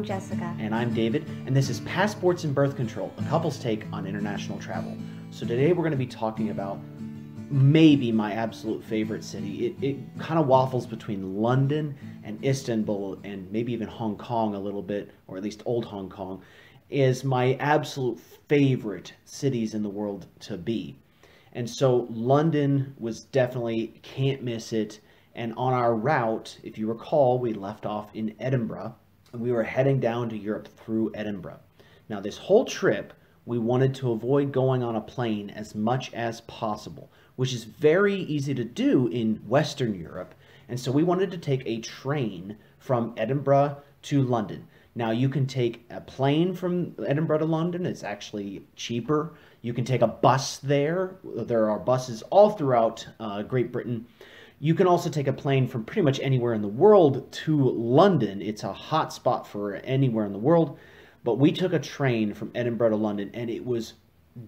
Jessica. And I'm David, and this is Passports and Birth Control, a couple's take on international travel. So today we're going to be talking about maybe my absolute favorite city. It kind of waffles between London and Istanbul and maybe even Hong Kong a little bit, or at least old Hong Kong, is my absolute favorite cities in the world to be. And so London was definitely, can't miss it. And on our route, if you recall, we left off in Edinburgh and we were heading down to Europe through Edinburgh. Now this whole trip, we wanted to avoid going on a plane as much as possible, which is very easy to do in Western Europe. And so we wanted to take a train from Edinburgh to London. Now you can take a plane from Edinburgh to London. It's actually cheaper. You can take a bus there. There are buses all throughout Great Britain. You can also take a plane from pretty much anywhere in the world to London. It's a hot spot for anywhere in the world. But we took a train from Edinburgh to London, and it was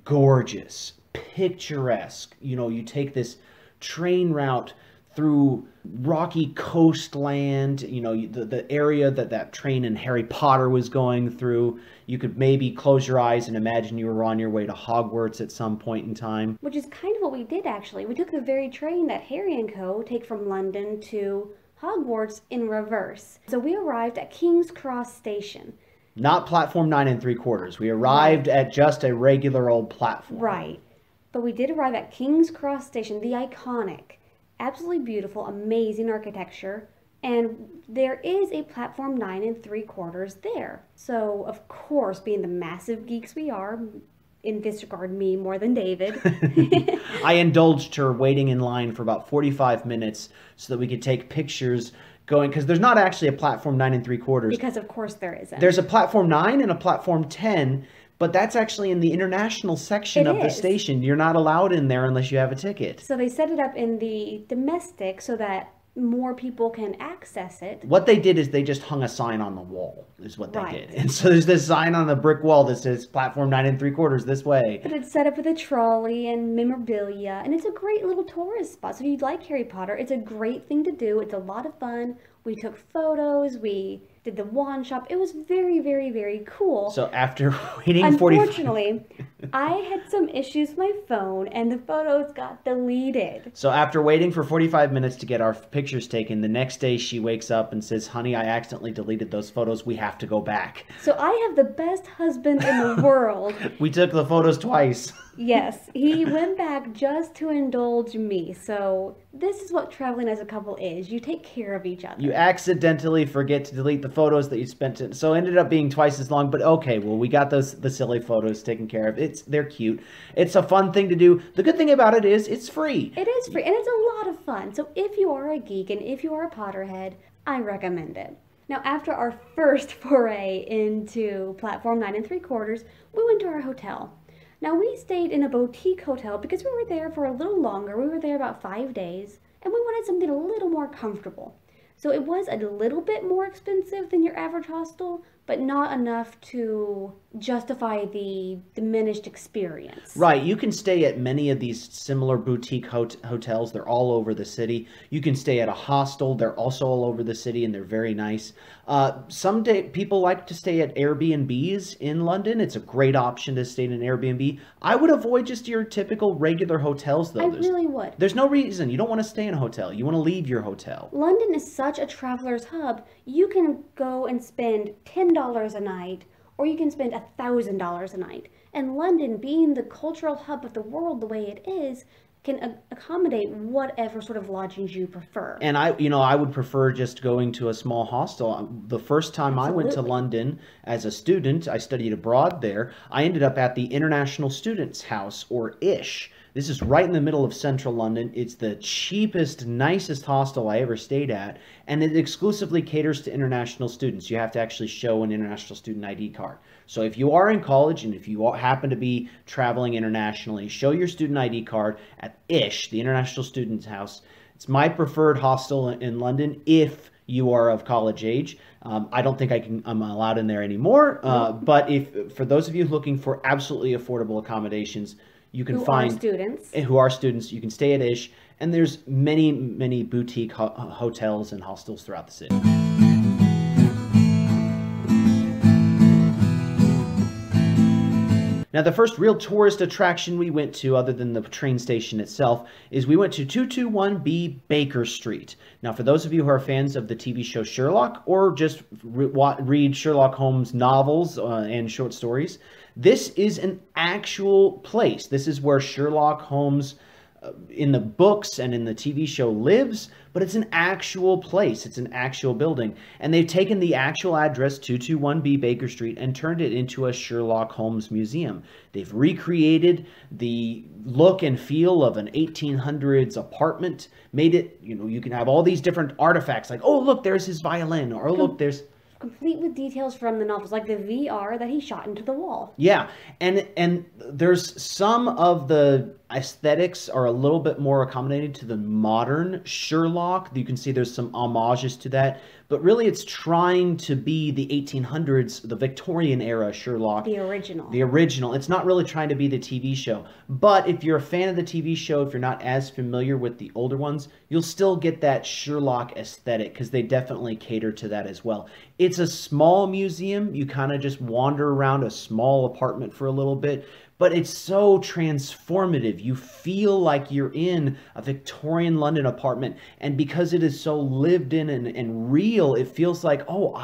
gorgeous, picturesque. You know, you take this train route through rocky coastland, you know, the area that train in Harry Potter was going through. You could maybe close your eyes and imagine you were on your way to Hogwarts at some point in time. Which is kind of what we did, actually. We took the very train that Harry and Co. take from London to Hogwarts in reverse. So we arrived at King's Cross Station. Not platform 9 3/4. We arrived at just a regular old platform. Right. But we did arrive at King's Cross Station, the iconic, absolutely beautiful, amazing architecture. And there is a platform 9 3/4 there. So, of course, being the massive geeks we are, in this regard, me more than David. I indulged her waiting in line for about 45 minutes so that we could take pictures going, because there's not actually a platform 9 3/4. Because, of course, there isn't. There's a platform 9 and a platform 10, but that's actually in the international section of the station. You're not allowed in there unless you have a ticket. So they set it up in the domestic so that more people can access it. What they did is they just hung a sign on the wall, is what they did. And so there's this sign on the brick wall that says platform 9 3/4 this way. But it's set up with a trolley and memorabilia, and it's a great little tourist spot. So if you like Harry Potter, it's a great thing to do. It's a lot of fun. We took photos, we did the wand shop. It was very, very, very cool. So after waiting 45... Unfortunately, I had some issues with my phone and the photos got deleted. So after waiting for 45 minutes to get our pictures taken, the next day she wakes up and says, "Honey, I accidentally deleted those photos. We have to go back." So I have the best husband in the world. We took the photos twice. Yes, he went back just to indulge me. So this is what traveling as a couple is. You take care of each other. You accidentally forget to delete the photos that you spent it. So it ended up being twice as long, but okay, well, we got the silly photos taken care of. They're cute. It's a fun thing to do. The good thing about it is it's free. It is free, and it's a lot of fun. So if you are a geek and if you are a Potterhead, I recommend it. Now, after our first foray into platform 9 3/4, we went to our hotel. Now, we stayed in a boutique hotel because we were there for a little longer. We were there about 5 days, and we wanted something a little more comfortable. So it was a little bit more expensive than your average hostel, but not enough to justify the diminished experience. Right. You can stay at many of these similar boutique hotels. They're all over the city. You can stay at a hostel. They're also all over the city, and they're very nice. Some people like to stay at Airbnbs in London. It's a great option to stay in an Airbnb. I would avoid just your typical regular hotels, though. I really would. There's no reason. You don't want to stay in a hotel. You want to leave your hotel. London is such a traveler's hub. You can go and spend $10 a night, or you can spend $1,000 a night. And London, being the cultural hub of the world the way it is, can accommodate whatever sort of lodgings you prefer. And I would prefer just going to a small hostel. The first time I went to London as a student, I studied abroad there, I ended up at the International Students House, or ISH. This is right in the middle of central London. It's the cheapest, nicest hostel I ever stayed at, and it exclusively caters to international students. You have to actually show an international student ID card. So if you are in college and if you happen to be traveling internationally, show your student ID card at ISH, the International Students House. It's my preferred hostel in London if you are of college age. I don't think I'm allowed in there anymore. But for those of you looking for absolutely affordable accommodations, you can find students who are students. You can stay at ISH, and there's many boutique hotels and hostels throughout the city. Now, the first real tourist attraction we went to, other than the train station itself, is we went to 221B Baker Street. Now, for those of you who are fans of the TV show Sherlock, or just read Sherlock Holmes novels and short stories, this is an actual place. This is where Sherlock Holmes in the books and in the TV show lives, but it's an actual place. It's an actual building. And they've taken the actual address, 221B Baker Street, and turned it into a Sherlock Holmes museum. They've recreated the look and feel of an 1800s apartment, made it, you can have all these different artifacts, like, oh, look, there's his violin, or look, there's... Complete with details from the novels, like the VR that he shot into the wall. Yeah, and there's some of the aesthetics are a little bit more accommodating to the modern Sherlock. You can see there's some homages to that, but really it's trying to be the 1800s, the Victorian era Sherlock. The original. The original. It's not really trying to be the TV show. But if you're a fan of the TV show, if you're not as familiar with the older ones, you'll still get that Sherlock aesthetic because they definitely cater to that as well. It's a small museum. You kind of just wander around a small apartment for a little bit, but it's so transformative. You feel like you're in a Victorian London apartment, and because it is so lived in and real, it feels like, oh,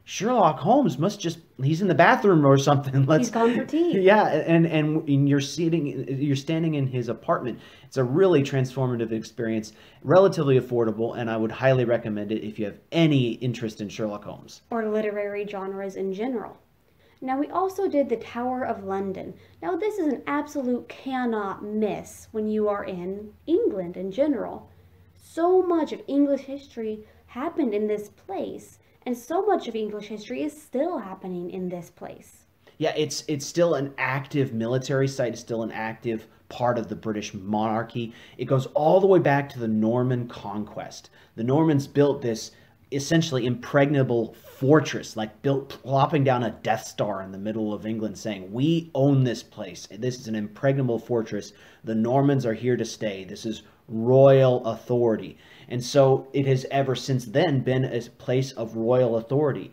Sherlock Holmes must just, he's in the bathroom or something. He's gone for tea. Yeah, and you're standing in his apartment. It's a really transformative experience, relatively affordable, and I would highly recommend it if you have any interest in Sherlock Holmes. Or literary genres in general. Now, we also did the Tower of London. Now, this is an absolute cannot miss when you are in England in general. So much of English history happened in this place, and so much of English history is still happening in this place. Yeah, it's still an active military site. It's still an active part of the British monarchy. It goes all the way back to the Norman conquest. The Normans built this essentially impregnable fortress, like plopping down a Death Star in the middle of England, saying, we own this place. This is an impregnable fortress. The Normans are here to stay. This is royal authority. And so it has ever since then been a place of royal authority.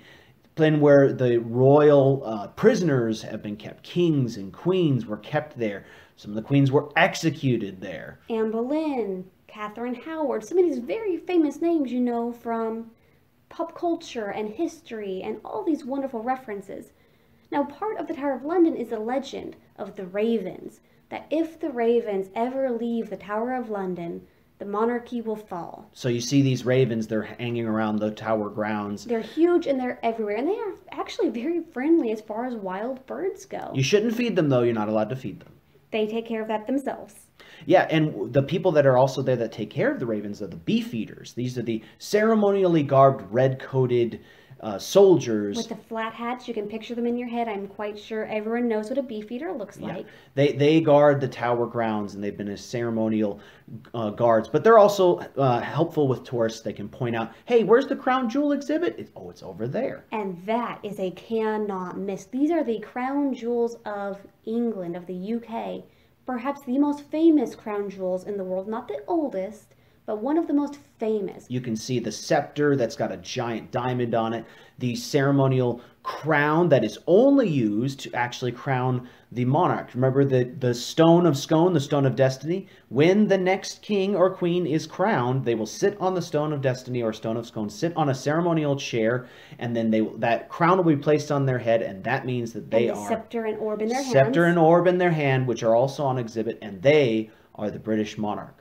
Then where the royal prisoners have been kept. Kings and queens were kept there. Some of the queens were executed there. Anne Boleyn, Catherine Howard, some of these very famous names you know from pop culture and history and all these wonderful references. Now, part of the Tower of London is the legend of the ravens, that if the ravens ever leave the Tower of London, the monarchy will fall. So you see these ravens, they're hanging around the tower grounds. They're huge and they're everywhere, and they are actually very friendly as far as wild birds go. You shouldn't feed them, though. You're not allowed to feed them. They take care of that themselves. Yeah, and the people that are also there that take care of the ravens are the beefeaters. These are the ceremonially garbed, red-coated soldiers. With the flat hats, you can picture them in your head. I'm quite sure everyone knows what a beefeater looks like. They guard the tower grounds, and they've been as ceremonial guards. But they're also helpful with tourists. They can point out, hey, where's the crown jewel exhibit? It's over there. And that is a cannot miss. These are the crown jewels of England, of the UK. Perhaps the most famous crown jewels in the world. Not the oldest, but one of the most famous. You can see the scepter that's got a giant diamond on it, the ceremonial crown that is only used to actually crown the monarch. Remember the stone of scone, the stone of destiny? When the next king or queen is crowned, they will sit on the stone of destiny or stone of scone, sit on a ceremonial chair, and then that crown will be placed on their head, and that means that they are... scepter and orb in their hands. Scepter and orb in their hand, which are also on exhibit, and they are the British monarch.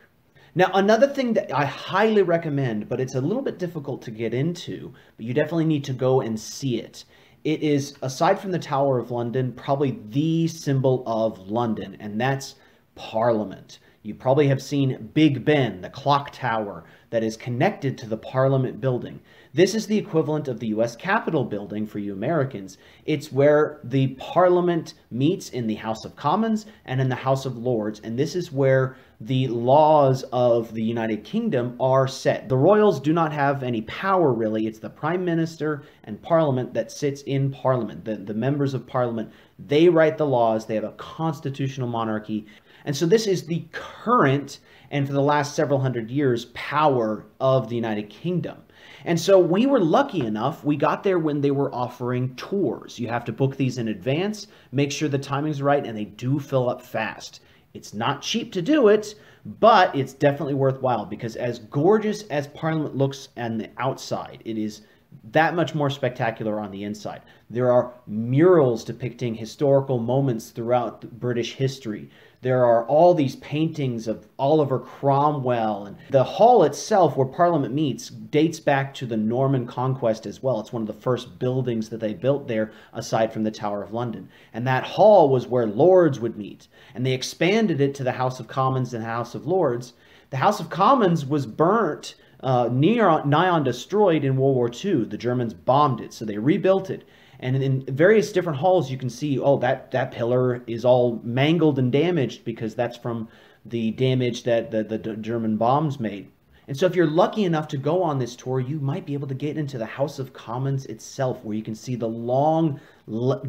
Now, another thing that I highly recommend, but it's a little bit difficult to get into, but you definitely need to go and see it. It is, aside from the Tower of London, probably the symbol of London, and that's Parliament. You probably have seen Big Ben, the clock tower that is connected to the Parliament building. This is the equivalent of the U.S. Capitol building for you Americans. It's where the Parliament meets in the House of Commons and in the House of Lords, and this is where the laws of the United Kingdom are set. The royals do not have any power, really. It's the Prime Minister and Parliament that sits in Parliament. The members of Parliament, they write the laws. They have a constitutional monarchy. And so this is the current, and for the last several hundred years, power of the United Kingdom. And so we were lucky enough, we got there when they were offering tours. You have to book these in advance, make sure the timing's right, and they do fill up fast. It's not cheap to do it, but it's definitely worthwhile because as gorgeous as Parliament looks on the outside, it is that much more spectacular on the inside. There are murals depicting historical moments throughout British history. There are all these paintings of Oliver Cromwell, and the hall itself where Parliament meets dates back to the Norman conquest as well. It's one of the first buildings that they built there aside from the Tower of London. And that hall was where lords would meet. And they expanded it to the House of Commons and House of Lords. The House of Commons was burnt, nigh on destroyed in World War II. The Germans bombed it, so they rebuilt it. And in various different halls, you can see, oh, that pillar is all mangled and damaged because that's from the damage that the German bombs made. And so if you're lucky enough to go on this tour, you might be able to get into the House of Commons itself, where you can see the long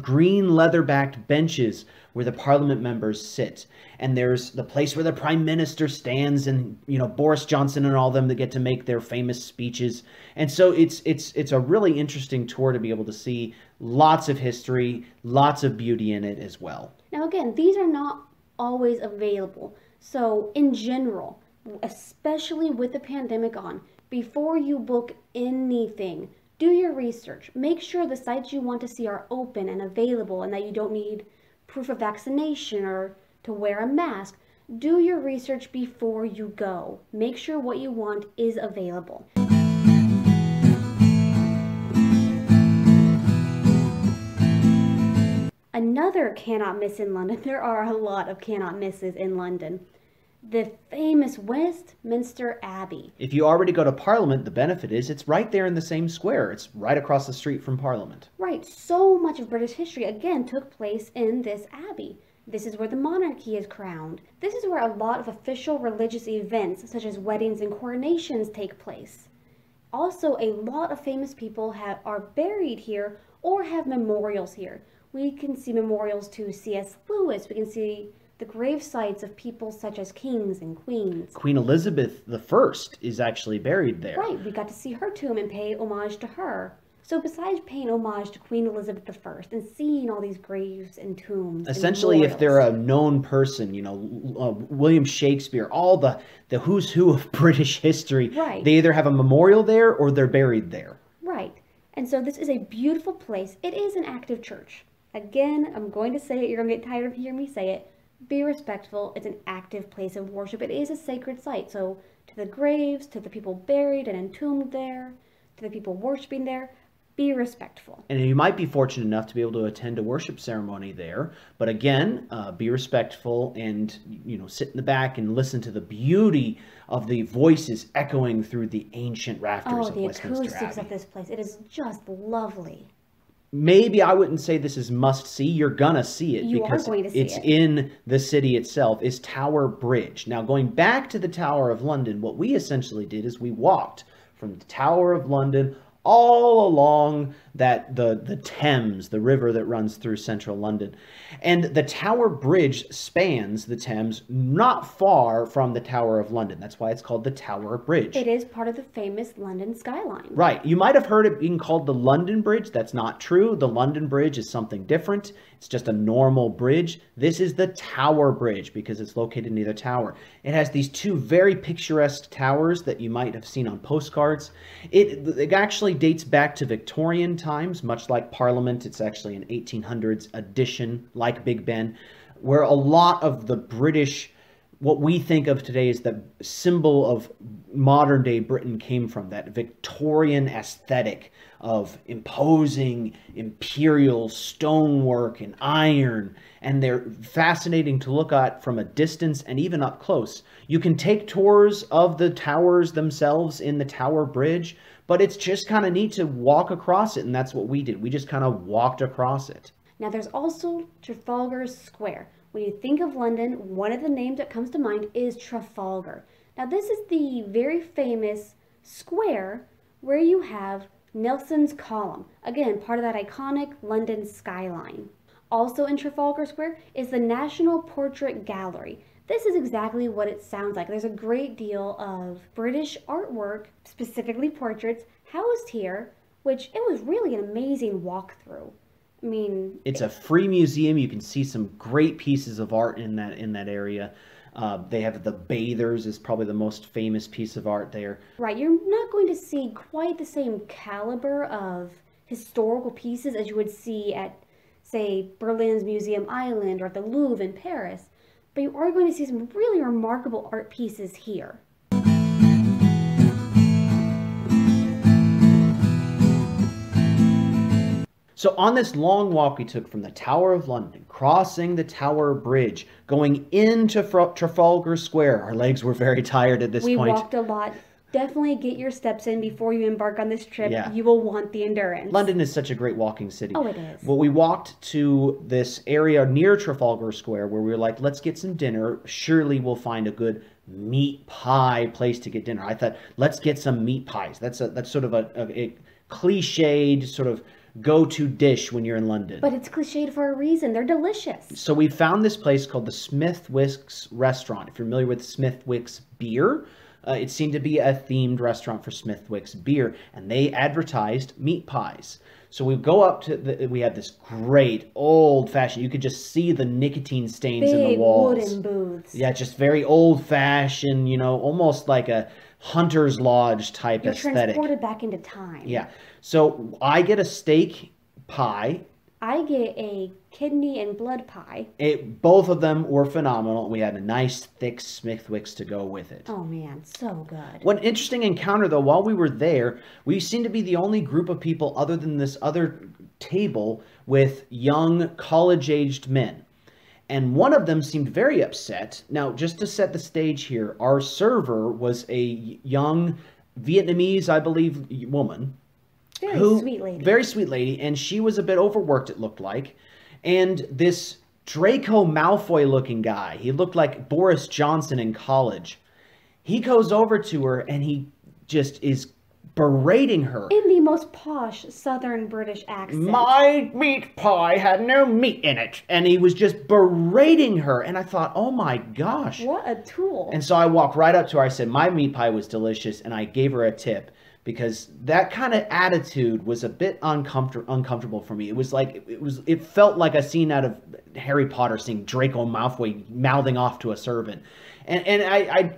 green leather-backed benches where the Parliament members sit. And there's the place where the Prime Minister stands, and Boris Johnson and all them that get to make their famous speeches. And so it's a really interesting tour to be able to see lots of history, lots of beauty in it as well. Now again, these are not always available. So in general, especially with the pandemic on, before you book anything, do your research. Make sure the sites you want to see are open and available and that you don't need proof of vaccination or to wear a mask. Do your research before you go. Make sure what you want is available. Another cannot miss in London, there are a lot of cannot misses in London, the famous Westminster Abbey. If you already go to Parliament, the benefit is it's right there in the same square. It's right across the street from Parliament. Right, so much of British history, again, took place in this abbey. This is where the monarchy is crowned. This is where a lot of official religious events, such as weddings and coronations, take place. Also, a lot of famous people are buried here or have memorials here. We can see memorials to C.S. Lewis. We can see the grave sites of people such as kings and queens. Queen Elizabeth I is actually buried there. Right, we got to see her tomb and pay homage to her. So besides paying homage to Queen Elizabeth I and seeing all these graves and tombs, essentially, and if they're a known person, William Shakespeare, all the who's who of British history, right, they either have a memorial there or they're buried there. Right, and so this is a beautiful place. It is an active church. Again, I'm going to say it, you're going to get tired of hearing me say it. Be respectful. It's an active place of worship. It is a sacred site. So to the graves, to the people buried and entombed there, to the people worshiping there, be respectful. And you might be fortunate enough to be able to attend a worship ceremony there. But again, be respectful and, sit in the back and listen to the beauty of the voices echoing through the ancient rafters of Westminster Abbey. Oh, the acoustics of this place. It is just lovely. Maybe I wouldn't say this is must-see. You're gonna see it because it's in the city itself, is Tower Bridge. Now, going back to the Tower of London, what we essentially did is we walked from the Tower of London all along the Thames, the river that runs through central London. And the Tower Bridge spans the Thames not far from the Tower of London. That's why it's called the Tower Bridge. It is part of the famous London skyline. Right. You might have heard it being called the London Bridge. That's not true. The London Bridge is something different. It's just a normal bridge. This is the Tower Bridge because it's located near the tower. It has these two very picturesque towers that you might have seen on postcards. It actually dates back to Victorian times, much like Parliament. It's actually an 1800s addition, like Big Ben, where a lot of the British, what we think of today as the symbol of modern day Britain, came from, that Victorian aesthetic of imposing imperial stonework and iron. And they're fascinating to look at from a distance and even up close. You can take tours of the towers themselves in the Tower Bridge, but it's just kind of neat to walk across it, and that's what we did. We just kind of walked across it. Now there's also Trafalgar Square. When you think of London, one of the names that comes to mind is Trafalgar. Now this is the very famous square where you have Nelson's Column. Again, part of that iconic London skyline. Also in Trafalgar Square is the National Portrait Gallery. This is exactly what it sounds like. There's a great deal of British artwork, specifically portraits, housed here, which it was really an amazing walkthrough. I mean, It's a free museum. You can see some great pieces of art in that area. They have the Bathers is probably the most famous piece of art there. right, you're not going to see quite the same caliber of historical pieces as you would see at, say, Berlin's Museum Island or at the Louvre in Paris, but you are going to see some really remarkable art pieces here. So on this long walk we took from the Tower of London, crossing the Tower Bridge, going into Trafalgar Square, our legs were very tired at this We point. walked a lot. Definitely get your steps in before you embark on this trip. Yeah. You will want the endurance. London is such a great walking city. Oh, it is. Well, we walked to this area near Trafalgar Square where we were like, let's get some dinner. Surely we'll find a good meat pie place to get dinner. I thought, let's get some meat pies. That's sort of a cliched sort of go-to dish when you're in London. But it's cliched for a reason. They're delicious. So we found this place called the Smithwick's Restaurant. If you're familiar with Smithwick's beer, it seemed to be a themed restaurant for Smithwick's beer, and they advertised meat pies. So we go up to we had this great old-fashioned, you could just see the nicotine stains in the walls. Big wooden booths. Yeah, just very old-fashioned, you know, almost like a hunter's lodge type You're aesthetic. transported back into time. Yeah. So I get a steak pie. I get a kidney and blood pie. Both of them were phenomenal. We had a nice thick Smithwick's to go with it. Oh man, so good. One interesting encounter though, while we were there, we seemed to be the only group of people other than this other table with young college-aged men. And one of them seemed very upset. Now, just to set the stage here, our server was a young Vietnamese, I believe, woman. Very sweet lady. Very sweet lady, and she was a bit overworked, it looked like. And this Draco Malfoy-looking guy, he looked like Boris Johnson in college. He goes over to her, and he just is berating her. In the most posh Southern British accent. My meat pie had no meat in it. And he was just berating her. And I thought, oh my gosh. What a tool. And so I walked right up to her. I said, my meat pie was delicious. And I gave her a tip. Because that kind of attitude was a bit uncomfortable for me. It was like, it felt like a scene out of Harry Potter, seeing Draco Malfoy mouthing off to a servant. And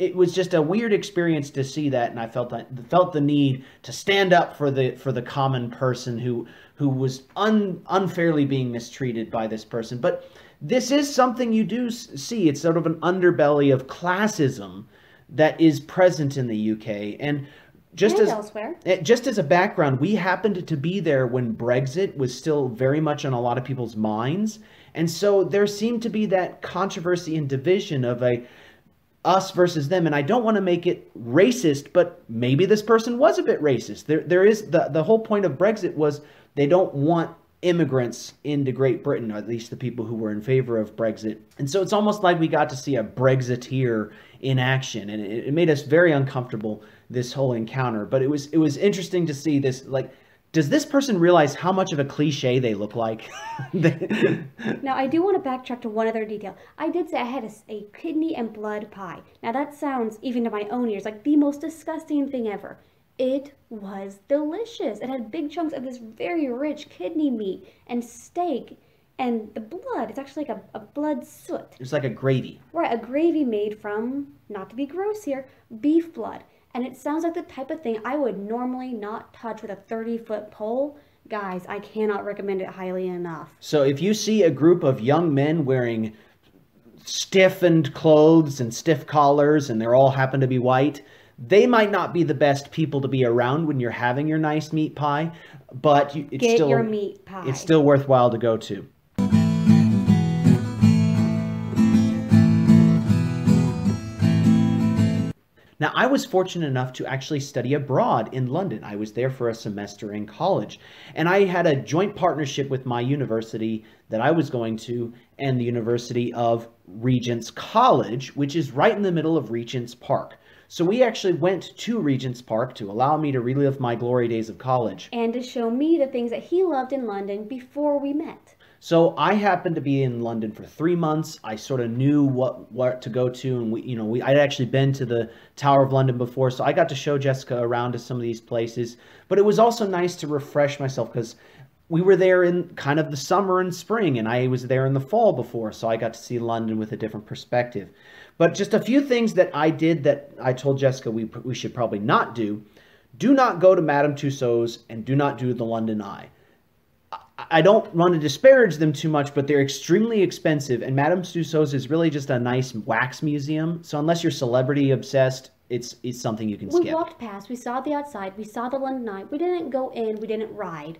it was just a weird experience to see that, and I felt the need to stand up for the common person who was unfairly being mistreated by this person. But this is something you do see. It's sort of an underbelly of classism that is present in the UK, and elsewhere. Just as a background, we happened to be there when Brexit was still very much on a lot of people's minds, and so there seemed to be that controversy and division of us versus them. And I don't want to make it racist, but maybe this person was a bit racist. There is the whole point of Brexit was they don't want immigrants into Great Britain, or at least the people who were in favor of Brexit. And so it's almost like we got to see a Brexiteer in action, and it made us very uncomfortable, this whole encounter. But it was interesting to see this, like, does this person realize how much of a cliche they look like? Now, I do want to backtrack to one other detail. I did say I had a kidney and blood pie. Now, that sounds, even to my own ears, like the most disgusting thing ever. It was delicious. It had big chunks of this very rich kidney meat and steak. And the blood, it's actually like a blood soot. It's like a gravy. Right, a gravy made from, not to be gross here, beef blood. And it sounds like the type of thing I would normally not touch with a 30-foot pole. Guys, I cannot recommend it highly enough. So if you see a group of young men wearing stiffened clothes and stiff collars, and they all happen to be white, they might not be the best people to be around when you're having your nice meat pie, but Get your meat pie. It's still worthwhile to go to. Now, I was fortunate enough to actually study abroad in London. I was there for a semester in college, and I had a joint partnership with my university that I was going to and the University of Regents College, which is right in the middle of Regents Park. So we actually went to Regents Park to allow me to relive my glory days of college. And to show me the things that he loved in London before we met. So I happened to be in London for 3 months. I sort of knew what to go to, and I'd actually been to the Tower of London before, so I got to show Jessica around to some of these places. But it was also nice to refresh myself because we were there in kind of the summer and spring, and I was there in the fall before, so I got to see London with a different perspective. But just a few things that I did that I told Jessica we should probably not do. Do not go to Madame Tussauds and do not do the London Eye. I don't want to disparage them too much, but they're extremely expensive, and Madame Tussauds is really just a nice wax museum. So unless you're celebrity obsessed, it's something you can skip. We walked past, we saw the outside, we saw the London Eye. We didn't go in, we didn't ride.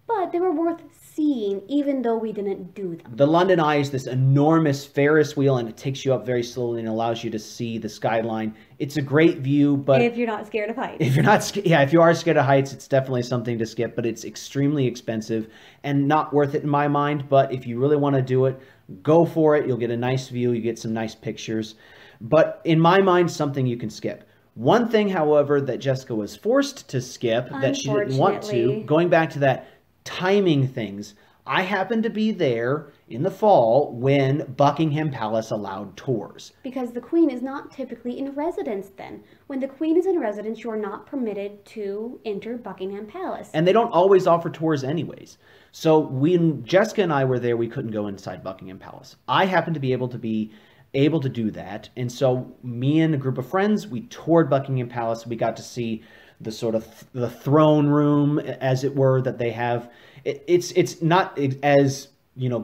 But they were worth seeing, even though we didn't do them. The London Eye is this enormous Ferris wheel, and it takes you up very slowly and allows you to see the skyline. It's a great view, but if you're not scared of heights. If you are scared of heights, it's definitely something to skip. But it's extremely expensive and not worth it in my mind. But if you really want to do it, go for it. You'll get a nice view. You get some nice pictures. But in my mind, something you can skip. One thing, however, that Jessica was forced to skip that she didn't want to, going back to that timing things, I happened to be there in the fall when Buckingham Palace allowed tours. Because the Queen is not typically in residence then. When the Queen is in residence, you are not permitted to enter Buckingham Palace. And they don't always offer tours anyways. So when Jessica and I were there, we couldn't go inside Buckingham Palace. I happened to be able to do that. And so me and a group of friends, we toured Buckingham Palace. We got to see the sort of the throne room, as it were, that they have. It's not as,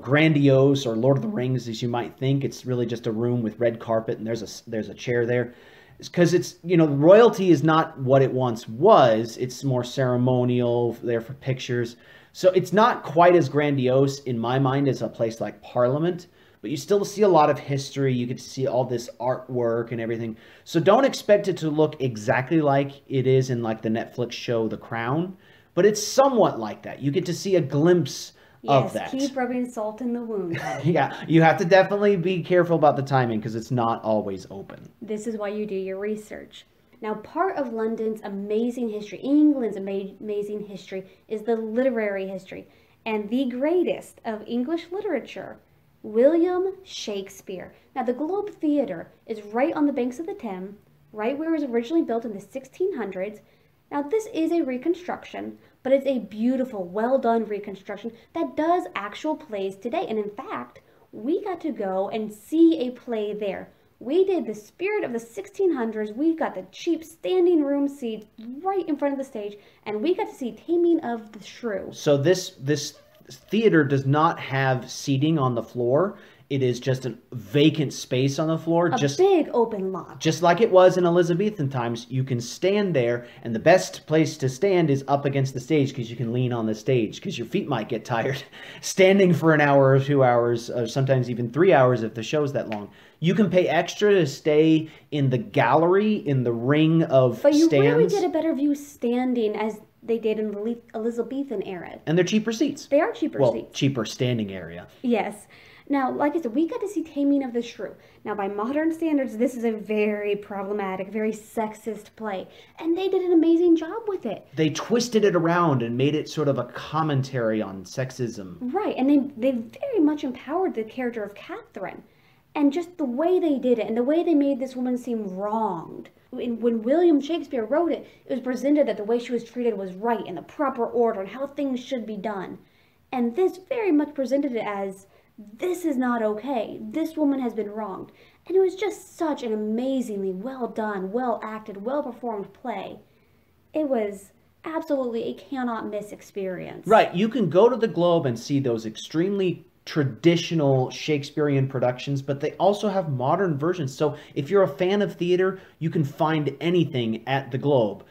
grandiose or Lord of the Rings as you might think. It's really just a room with red carpet, and there's a chair there. Because it's, royalty is not what it once was. It's more ceremonial, there for pictures. So it's not quite as grandiose in my mind as a place like Parliament. But you still see a lot of history. You get to see all this artwork and everything. So don't expect it to look exactly like it is in like the Netflix show The Crown. But it's somewhat like that. You get to see a glimpse of that. Yes, keep rubbing salt in the wound. Yeah, you have to definitely be careful about the timing because it's not always open. This is why you do your research. Now, part of London's amazing history, England's amazing history, is the literary history. And the greatest of English literature, William Shakespeare. Now, the Globe Theatre is right on the banks of the Thames, right where it was originally built in the 1600s. Now, this is a reconstruction, but it's a beautiful, well-done reconstruction that does actual plays today. And in fact, we got to go and see a play there. We did The Spirit of the 1600s. We got the cheap standing room seats right in front of the stage, and we got to see Taming of the Shrew. So this theater does not have seating on the floor. It is just a vacant space on the floor. A big open lot. Just like it was in Elizabethan times, you can stand there, and the best place to stand is up against the stage because you can lean on the stage because your feet might get tired standing for an hour or 2 hours, or sometimes even 3 hours if the show's that long. You can pay extra to stay in the gallery, in the ring of stands. But you really get a better view standing as they did in the Elizabethan era. And they're cheaper seats. They are cheaper seats. Cheaper standing area. Yes. Now, like I said, we got to see Taming of the Shrew. Now, by modern standards, this is a very problematic, very sexist play. And they did an amazing job with it. They twisted it around and made it sort of a commentary on sexism. Right, and they very much empowered the character of Catherine. And just the way they did it, and the way they made this woman seem wronged. When William Shakespeare wrote it, it was presented that the way she was treated was right, in the proper order, and how things should be done. And this very much presented it as, this is not okay. This woman has been wronged. And it was just such an amazingly well done, well acted, well performed play. It was absolutely a cannot miss experience. Right. You can go to the Globe and see those extremely traditional Shakespearean productions, but they also have modern versions. So if you're a fan of theater, you can find anything at the Globe.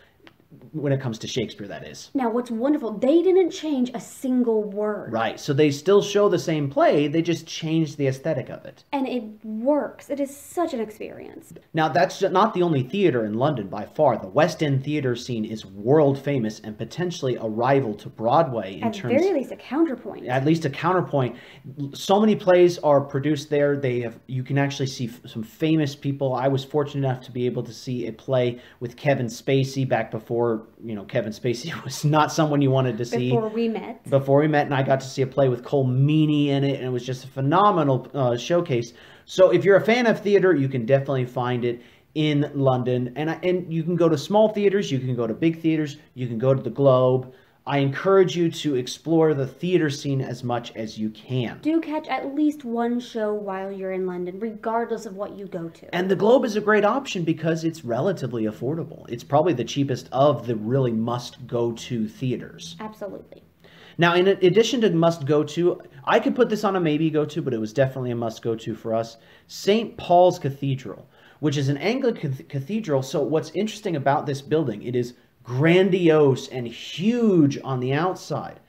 When it comes to Shakespeare, that is. Now, what's wonderful, they didn't change a single word. Right, so they still show the same play, they just changed the aesthetic of it. And it works. It is such an experience. Now, that's not the only theater in London by far. The West End theater scene is world famous and potentially a rival to Broadway in terms... At very least a counterpoint. At least a counterpoint. So many plays are produced there. You can actually see some famous people. I was fortunate enough to be able to see a play with Kevin Spacey back before before, Kevin Spacey was not someone you wanted to see. Before we met, and I got to see a play with Cole Meany in it, and it was just a phenomenal showcase. So if you're a fan of theater, you can definitely find it in London. And you can go to small theaters, you can go to big theaters, you can go to the Globe. I encourage you to explore the theater scene as much as you can. Do catch at least one show while you're in London, regardless of what you go to. And the Globe is a great option because it's relatively affordable. It's probably the cheapest of the really must-go-to theaters. Absolutely. Now, in addition to must-go-to, I could put this on a maybe-go-to, but it was definitely a must-go-to for us. St. Paul's Cathedral, which is an Anglican cathedral. So what's interesting about this building, it is grandiose and huge on the outside,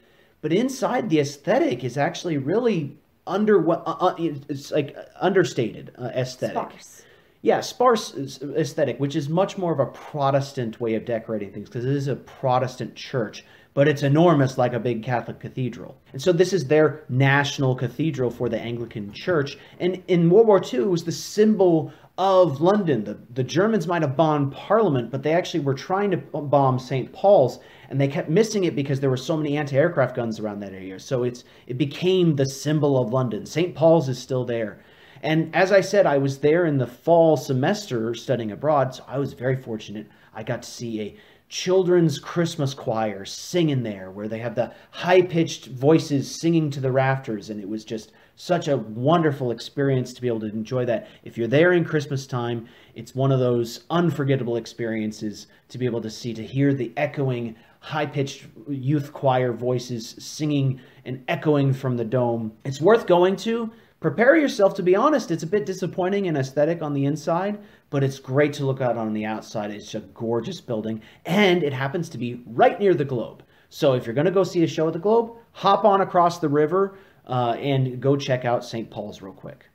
but inside the aesthetic is actually really it's like understated aesthetic. Sparse. Yeah, sparse aesthetic, which is much more of a Protestant way of decorating things because it is a Protestant church, but it's enormous like a big Catholic cathedral. And so this is their national cathedral for the Anglican Church. And in World War II, it was the symbol of London. The Germans might have bombed Parliament, but they actually were trying to bomb St. Paul's, and they kept missing it because there were so many anti-aircraft guns around that area. So it became the symbol of London. St. Paul's is still there. And as I said, I was there in the fall semester studying abroad, so I was very fortunate. I got to see a children's Christmas choir singing there, where they have the high-pitched voices singing to the rafters, and it was just such a wonderful experience to be able to enjoy that. If you're there in Christmas time, it's one of those unforgettable experiences to be able to hear the echoing, high-pitched youth choir voices singing and echoing from the dome. It's worth going to. Prepare yourself. To be honest, it's a bit disappointing and aesthetic on the inside, but it's great to look at on the outside. It's a gorgeous building, and it happens to be right near the Globe. So if you're going to go see a show at the Globe, hop on across the river and go check out St. Paul's real quick.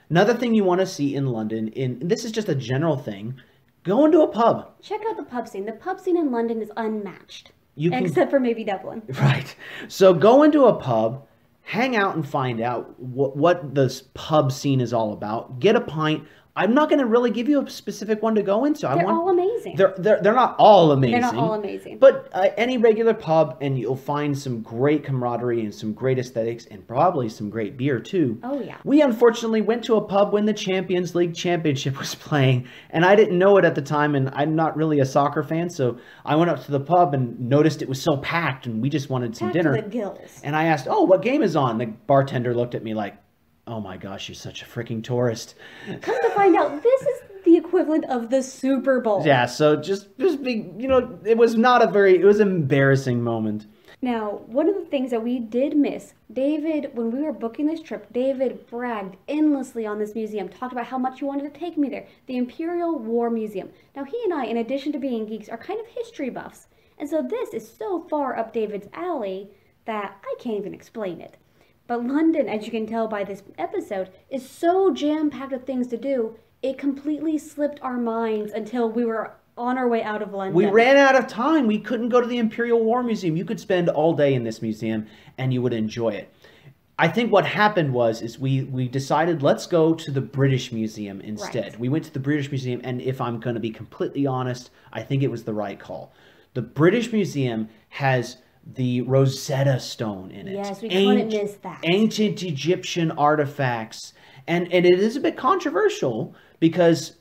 Another thing you want to see in London, and this is just a general thing, go into a pub. Check out the pub scene. The pub scene in London is unmatched. Except for maybe Dublin. Right. So go into a pub, hang out and find out what this pub scene is all about. Get a pint. I'm not going to really give you a specific one to go into. They're all amazing. They're not all amazing. They're not all amazing. But any regular pub, and you'll find some great camaraderie and some great aesthetics and probably some great beer too. Oh, yeah. We unfortunately went to a pub when the Champions League Championship was playing, and I didn't know it at the time, and I'm not really a soccer fan, so I went up to the pub and noticed it was so packed, and we just wanted some dinner. To the gills. And I asked, "Oh, what game is on?" The bartender looked at me like, "Oh my gosh, you're such a freaking tourist." Come to find out, this is the equivalent of the Super Bowl. Yeah, so just be, it was it was an embarrassing moment. Now, one of the things that we did miss, David, when we were booking this trip, David bragged endlessly on this museum, talked about how much he wanted to take me there, the Imperial War Museum. Now, he and I, in addition to being geeks, are kind of history buffs. And so this is so far up David's alley that I can't even explain it. But London, as you can tell by this episode, is so jam-packed with things to do, it completely slipped our minds until we were on our way out of London. We ran out of time. We couldn't go to the Imperial War Museum. You could spend all day in this museum and you would enjoy it. I think what happened is we decided let's go to the British Museum instead. Right. We went to the British Museum, and if I'm going to be completely honest, I think it was the right call. The British Museum has the Rosetta Stone in it. Yes, we couldn't miss that. Ancient Egyptian artifacts. And it is a bit controversial because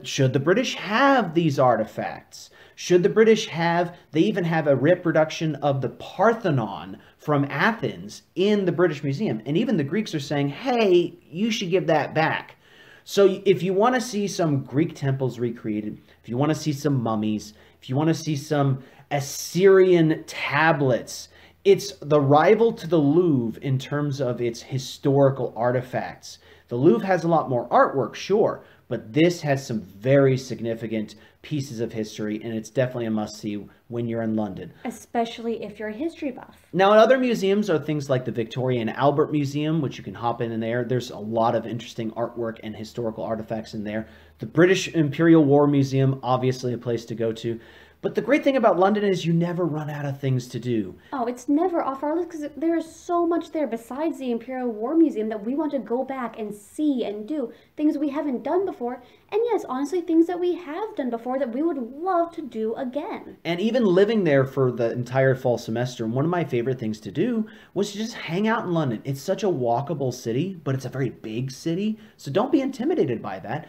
should the British have these artifacts? Should the British they even have a reproduction of the Parthenon from Athens in the British Museum. And even the Greeks are saying, hey, you should give that back. So if you want to see some Greek temples recreated, if you want to see some mummies, if you want to see some Assyrian tablets, it's the rival to the Louvre in terms of its historical artifacts. The Louvre has a lot more artwork, sure, but this has some very significant pieces of history, and it's definitely a must-see when you're in London. Especially if you're a history buff. Now, other museums are things like the Victoria and Albert Museum, which you can hop in there. There's a lot of interesting artwork and historical artifacts in there. The British Imperial War Museum, obviously a place to go to. But the great thing about London is you never run out of things to do. Oh, it's never off our list because there is so much there besides the Imperial War Museum that we want to go back and see and do. Things we haven't done before. And yes, honestly, things that we have done before that we would love to do again. And even living there for the entire fall semester, one of my favorite things to do was to just hang out in London. It's such a walkable city, but it's a very big city. So don't be intimidated by that.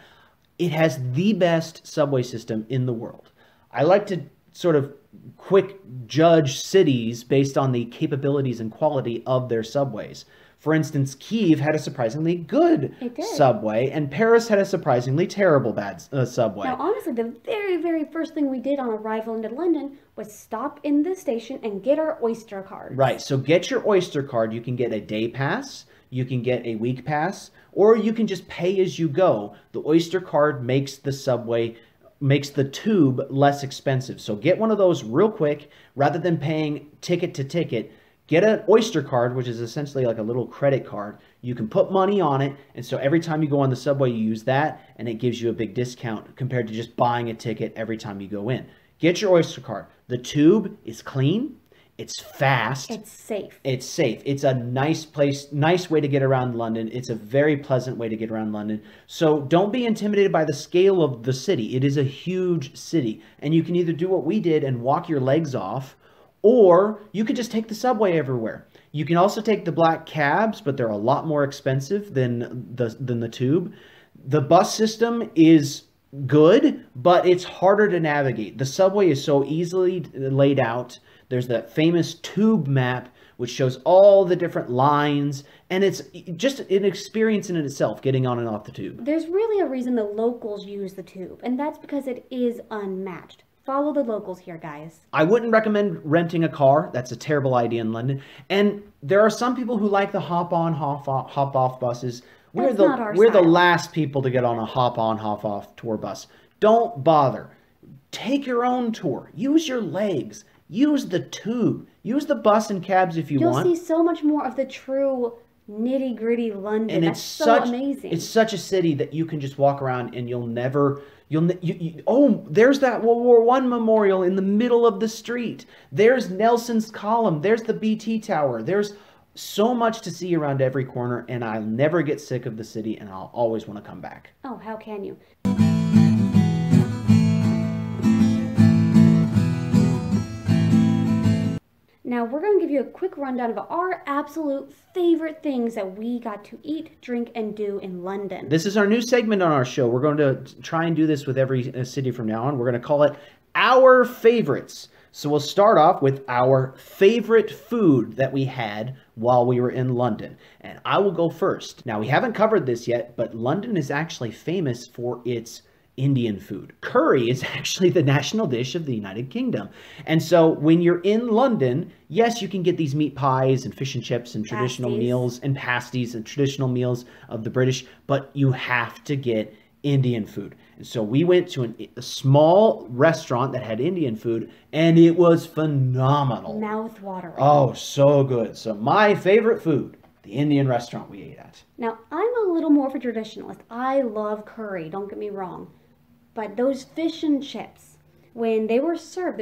It has the best subway system in the world. I like to sort of quick judge cities based on the capabilities and quality of their subways. For instance, Kyiv had a surprisingly good subway, and Paris had a surprisingly terrible bad subway. Now, honestly, the very, very first thing we did on arrival into London was stop in the station and get our Oyster card. Right, so get your Oyster card. You can get a day pass, you can get a week pass, or you can just pay as you go. The Oyster card makes the tube less expensive. So get one of those real quick rather than paying ticket to ticket. Get an Oyster card, which is essentially like a little credit card. You can put money on it, and so every time you go on the subway, you use that, and it gives you a big discount compared to just buying a ticket every time you go in. Get your Oyster card. The tube is clean. It's fast. It's safe. It's safe. It's a nice place, nice way to get around London. It's a very pleasant way to get around London. So don't be intimidated by the scale of the city. It is a huge city. And you can either do what we did and walk your legs off, or you could just take the subway everywhere. You can also take the black cabs, but they're a lot more expensive than the tube. The bus system is good, but it's harder to navigate. The subway is so easily laid out. There's that famous tube map, which shows all the different lines, and it's just an experience in itself, getting on and off the tube. There's really a reason the locals use the tube, and that's because it is unmatched. Follow the locals here, guys. I wouldn't recommend renting a car. That's a terrible idea in London. And there are some people who like the hop-on, hop-off buses. We're the last people to get on a hop-on, hop-off tour bus. Don't bother. Take your own tour. Use your legs. Use the tube. Use the bus and cabs if you want. You'll see so much more of the true nitty-gritty London. And that's so amazing. It's such a city that you can just walk around and oh, there's that World War I memorial in the middle of the street. There's Nelson's Column. There's the BT Tower. There's so much to see around every corner, and I'll never get sick of the city, and I'll always want to come back. Oh, how can you? Now, we're going to give you a quick rundown of our absolute favorite things that we got to eat, drink, and do in London. This is our new segment on our show. We're going to try and do this with every city from now on. We're going to call it Our Favorites. So we'll start off with our favorite food that we had while we were in London. And I will go first. Now, we haven't covered this yet, but London is actually famous for its Indian food. Curry is actually the national dish of the United Kingdom. And so when you're in London, yes, you can get these meat pies and fish and chips and traditional meals and pasties and traditional meals of the British, but you have to get Indian food. And so we went to a small restaurant that had Indian food, and it was phenomenal. Mouth-watering. Oh, so good. So my favorite food, the Indian restaurant we ate at. Now, I'm a little more of a traditionalist. I love curry, don't get me wrong. But those fish and chips, when they were served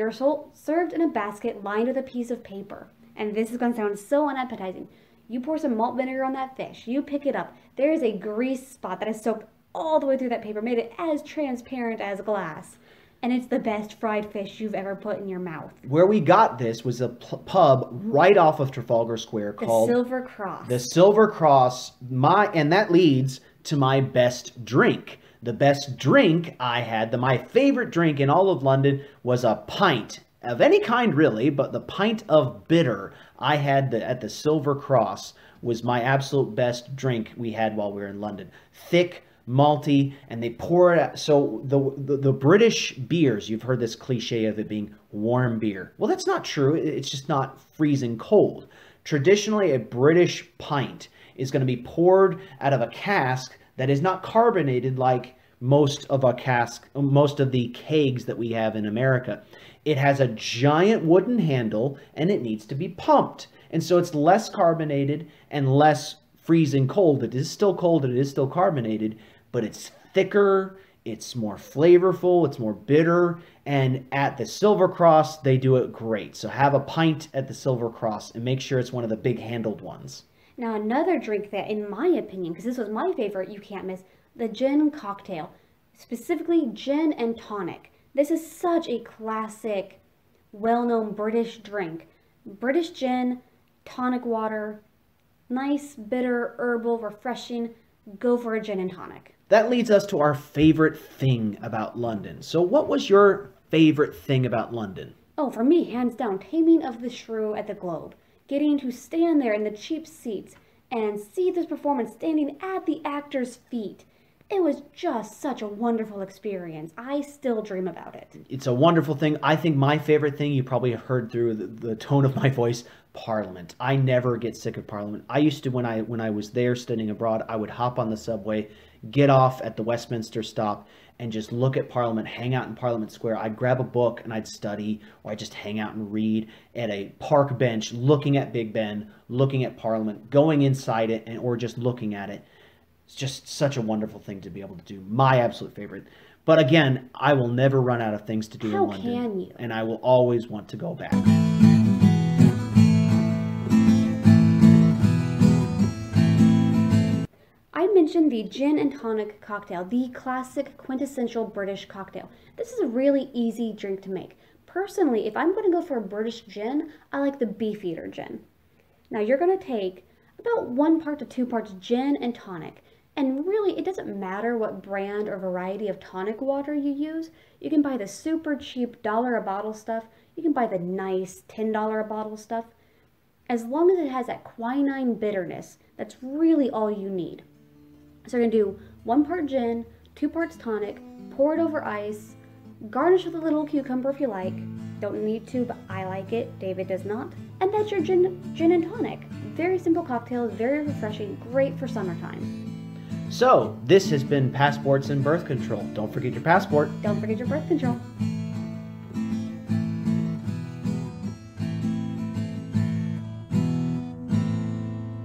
served in a basket lined with a piece of paper. And this is going to sound so unappetizing. You pour some malt vinegar on that fish. You pick it up. There is a grease spot that is soaked all the way through that paper, made it as transparent as glass. And it's the best fried fish you've ever put in your mouth. Where we got this was a pub right off of Trafalgar Square called the Silver Cross. The Silver Cross. And that leads to my best drink. The best drink I had, my favorite drink in all of London, was a pint of any kind really, but the pint of bitter I had at the Silver Cross was my absolute best drink we had while we were in London. Thick, malty, and they pour it out. So the British beers, you've heard this cliche of it being warm beer. Well, that's not true. It's just not freezing cold. Traditionally, a British pint is going to be poured out of a cask that is not carbonated like most of the kegs that we have in America. It has a giant wooden handle, and it needs to be pumped. And so it's less carbonated and less freezing cold. It is still cold, and it is still carbonated, but it's thicker, it's more flavorful, it's more bitter, And at the Silver Cross, they do it great. So have a pint at the Silver Cross and make sure it's one of the big handled ones. Now, another drink that, in my opinion, because this was my favorite, you can't miss, the gin cocktail. Specifically, gin and tonic. This is such a classic, well-known British drink. British gin, tonic water, nice, bitter, herbal, refreshing. Go for a gin and tonic. That leads us to our favorite thing about London. So what was your favorite thing about London? Oh, for me, hands down, Taming of the Shrew at the Globe. Getting to stand there in the cheap seats and see this performance standing at the actor's feet. It was just such a wonderful experience. I still dream about it. It's a wonderful thing. I think my favorite thing, you probably have heard through the tone of my voice, Parliament. I never get sick of Parliament. I used to, when I was there studying abroad, I would hop on the subway, get off at the Westminster stop, and just look at Parliament, hang out in Parliament Square. I'd grab a book and I'd study, or I'd just hang out and read at a park bench, looking at Big Ben, looking at Parliament, going inside it, or just looking at it. It's just such a wonderful thing to be able to do. My absolute favorite. But again, I will never run out of things to do in London. How can you? And I will always want to go back. I mentioned the gin and tonic cocktail, the classic quintessential British cocktail. This is a really easy drink to make. Personally, if I'm going to go for a British gin, I like the Beefeater gin. Now you're going to take about 1 part to 2 parts gin and tonic. And really, it doesn't matter what brand or variety of tonic water you use. You can buy the super cheap $1 a bottle stuff. You can buy the nice $10 a bottle stuff. As long as it has that quinine bitterness, that's really all you need. So you're going to do 1 part gin, 2 parts tonic, pour it over ice, garnish with a little cucumber if you like. Don't need to, but I like it. David does not. And that's your gin and tonic. Very simple cocktail, very refreshing, great for summertime. So, this has been Passports and Birth Control. Don't forget your passport. Don't forget your birth control.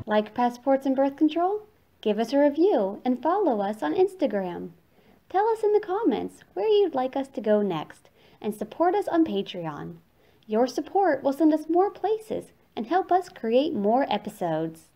Like Passports and Birth Control? Give us a review and follow us on Instagram. Tell us in the comments where you'd like us to go next and support us on Patreon. Your support will send us more places and help us create more episodes.